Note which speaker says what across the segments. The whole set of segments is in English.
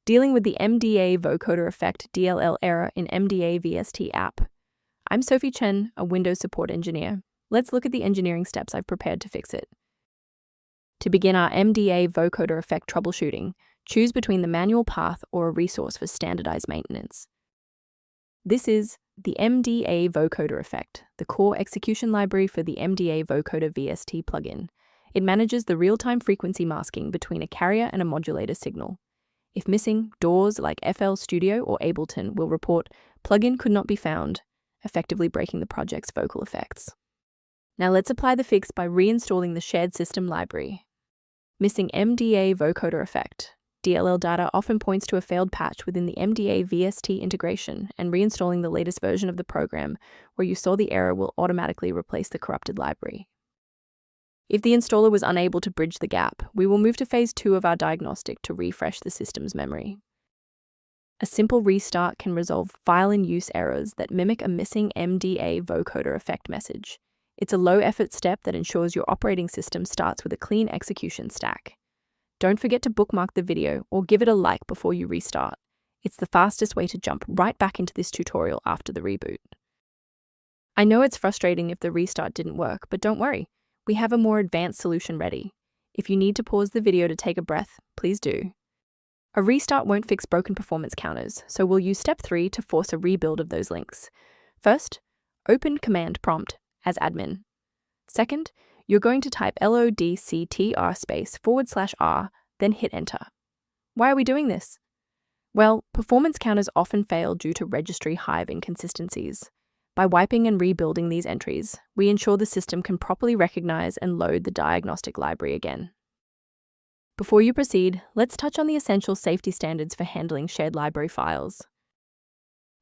Speaker 1: dealing with the MDA Vocoder DLL error in MDA VST app. I'm Sophie Chen, a Windows support engineer. Let's look at the engineering steps I've prepared to fix it. To begin our MDA Vocoder troubleshooting, choose between the manual path or a resource for standardized maintenance. This is the MDA Vocoder the core execution library for the MDA Vocoder VST plugin. It manages the real-time frequency masking between a carrier and a modulator signal. If missing, DAWs like FL Studio or Ableton will report plugin could not be found, effectively breaking the project's vocal effects. Now let's apply the fix by reinstalling the shared system library. Missing MDA Vocoder DLL data often points to a failed patch within the MDA VST integration, and reinstalling the latest version of the program where you saw the error will automatically replace the corrupted library. If the installer was unable to bridge the gap, we will move to phase 2 of our diagnostic to refresh the system's memory. A simple restart can resolve file-in-use errors that mimic a missing MDA Vocoder message. It's a low-effort step that ensures your operating system starts with a clean execution stack. Don't forget to bookmark the video or give it a like before you restart. It's the fastest way to jump right back into this tutorial after the reboot. I know it's frustrating if the restart didn't work, but don't worry. We have a more advanced solution ready. If you need to pause the video to take a breath, please do. A restart won't fix broken performance counters, so we'll use step 3 to force a rebuild of those links. First, open command prompt as admin. Second, you're going to type lodctr//r, then hit enter. Why are we doing this? Well, performance counters often fail due to registry hive inconsistencies. By wiping and rebuilding these entries, we ensure the system can properly recognize and load the diagnostic library again. Before you proceed, let's touch on the essential safety standards for handling shared library files.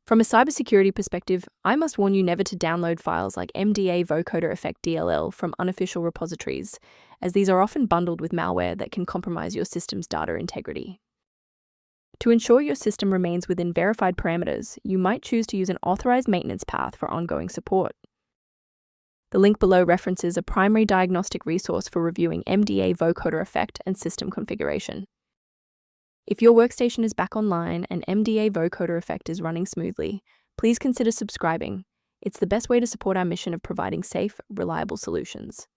Speaker 1: From a cybersecurity perspective, I must warn you never to download files like MDA Vocoder DLL from unofficial repositories, as these are often bundled with malware that can compromise your system's data integrity. To ensure your system remains within verified parameters, you might choose to use an authorized maintenance path for ongoing support. The link below references a primary diagnostic resource for reviewing MDA Vocoder and system configuration. If your workstation is back online and MDA Vocoder is running smoothly, please consider subscribing. It's the best way to support our mission of providing safe, reliable solutions.